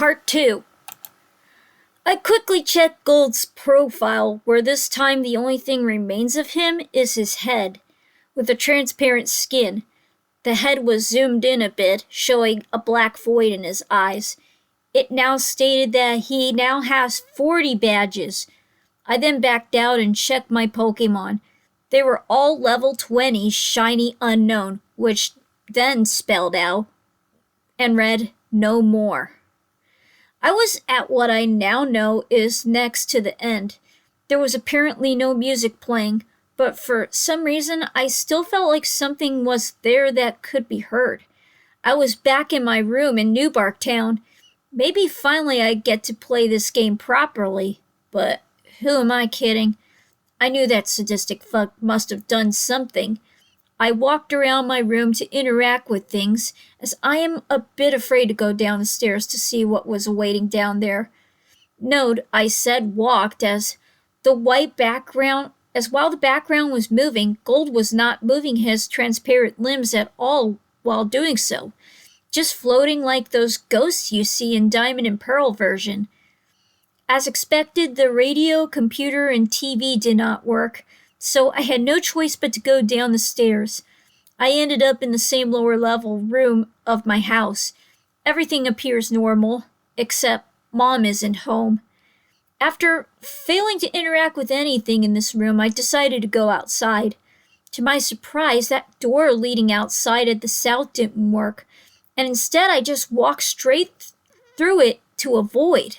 Part 2. I quickly check Gold's profile, where this time the only thing remains of him is his head, with a transparent skin. The head was zoomed in a bit, showing a black void in his eyes. It now stated that he now has 40 badges. I then backed out and checked my Pokemon. They were all level 20 shiny unknown, which then spelled out and read no more. I was at what I now know is next to the end. There was apparently no music playing, but for some reason I still felt like something was there that could be heard. I was back in my room in Newbark Town. Maybe finally I'd get to play this game properly, but who am I kidding? I knew that sadistic fuck must have done something. I walked around my room to interact with things, as I am a bit afraid to go down the stairs to see what was awaiting down there. Note, I said walked, as while the background was moving, Gold was not moving his transparent limbs at all while doing so, just floating like those ghosts you see in Diamond and Pearl version. As expected, the radio, computer, and TV did not work, so I had no choice but to go down the stairs. I ended up in the same lower level room of my house. Everything appears normal, except Mom isn't home. After failing to interact with anything in this room, I decided to go outside. To my surprise, that door leading outside at the south didn't work, and instead I just walked straight through it to a void.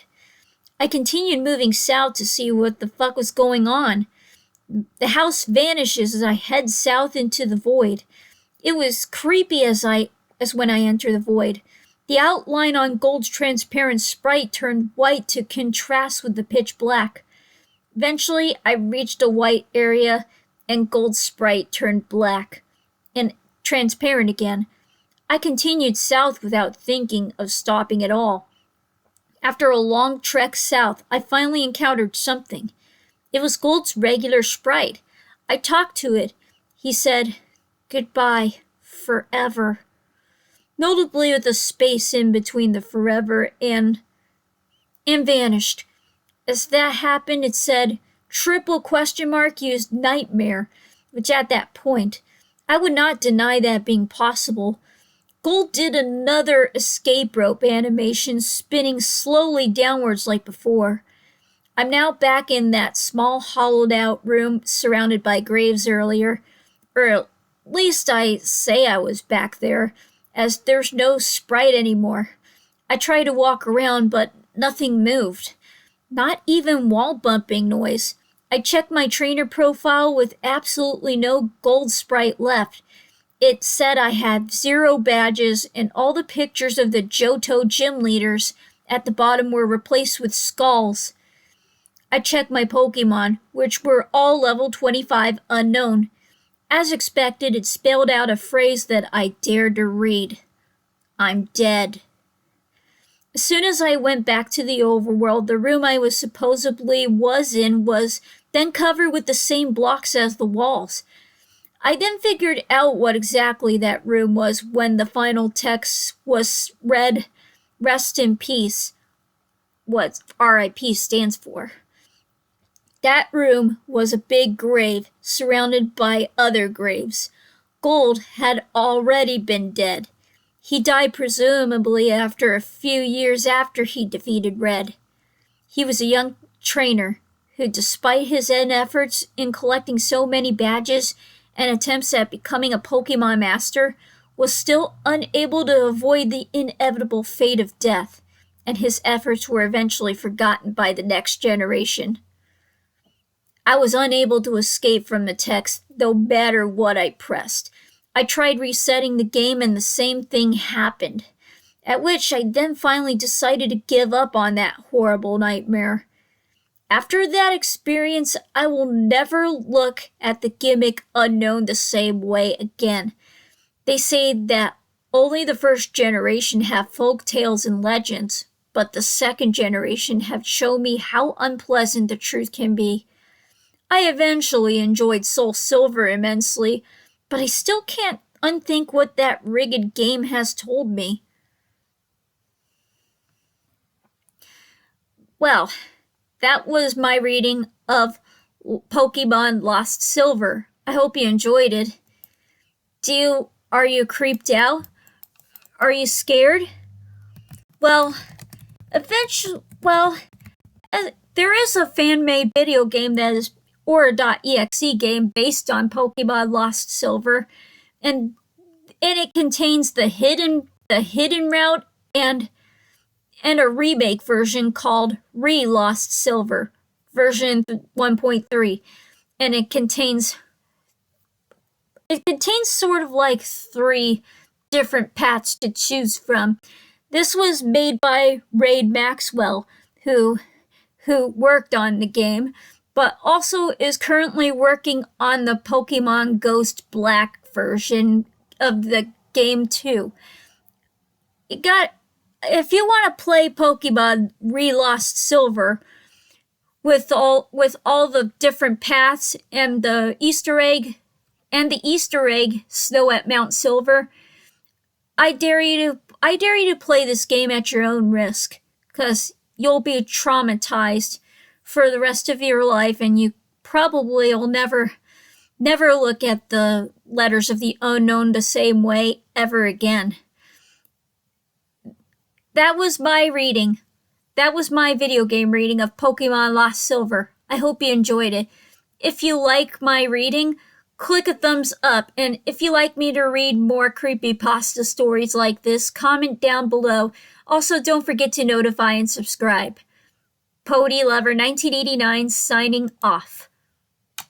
I continued moving south to see what the fuck was going on. The house vanishes as I head south into the void. It was creepy as when I enter the void. The outline on Gold's transparent sprite turned white to contrast with the pitch black. Eventually, I reached a white area, and Gold's sprite turned black and transparent again. I continued south without thinking of stopping at all. After a long trek south, I finally encountered something. It was Gold's regular sprite. I talked to it. He said, "Goodbye, forever." Notably with a space in between the forever and vanished. As that happened, it said, triple question mark used nightmare, which at that point, I would not deny that being possible. Gold did another escape rope animation, spinning slowly downwards like before. I'm now back in that small hollowed out room surrounded by graves earlier, or at least I say I was back there, as there's no sprite anymore. I tried to walk around, but nothing moved. Not even wall bumping noise. I checked my trainer profile with absolutely no Gold sprite left. It said I had 0 badges, and all the pictures of the Johto gym leaders at the bottom were replaced with skulls. I checked my Pokemon, which were all level 25 unknown. As expected, it spelled out a phrase that I dared to read. I'm dead. As soon as I went back to the overworld, the room I was supposedly in was then covered with the same blocks as the walls. I then figured out what exactly that room was when the final text was read, "Rest in peace," what RIP stands for. That room was a big grave surrounded by other graves. Gold had already been dead. He died presumably after a few years after he defeated Red. He was a young trainer who, despite his efforts in collecting so many badges and attempts at becoming a Pokemon master, was still unable to avoid the inevitable fate of death, and his efforts were eventually forgotten by the next generation. I was unable to escape from the text, no matter what I pressed. I tried resetting the game and the same thing happened, at which I then finally decided to give up on that horrible nightmare. After that experience, I will never look at the gimmick unknown the same way again. They say that only the first generation have folk tales and legends, but the second generation have shown me how unpleasant the truth can be. I eventually enjoyed Soul Silver immensely, but I still can't unthink what that rigged game has told me. Well, that was my reading of Pokemon Lost Silver. I hope you enjoyed it. Are you creeped out? Are you scared? Well, there is a fan-made video game that is Aura.exe game based on Pokemon Lost Silver, and it contains the hidden route and a remake version called Lost Silver version 1.3, and it contains sort of like 3 different paths to choose from. This was made by Raid Maxwell, who worked on the game, but also is currently working on the Pokemon Ghost Black version of the game too. If you want to play Pokemon Lost Silver with all the different paths and the Easter egg Snow at Mount Silver, I dare you to play this game at your own risk, because you'll be traumatized for the rest of your life, and you probably will never look at the letters of the unknown the same way ever again. That was my reading. That was my video game reading of Pokemon Lost Silver. I hope you enjoyed it. If you like my reading, click a thumbs up, and if you like me to read more creepypasta stories like this, comment down below. Also, don't forget to notify and subscribe. Ponylover1989 signing off.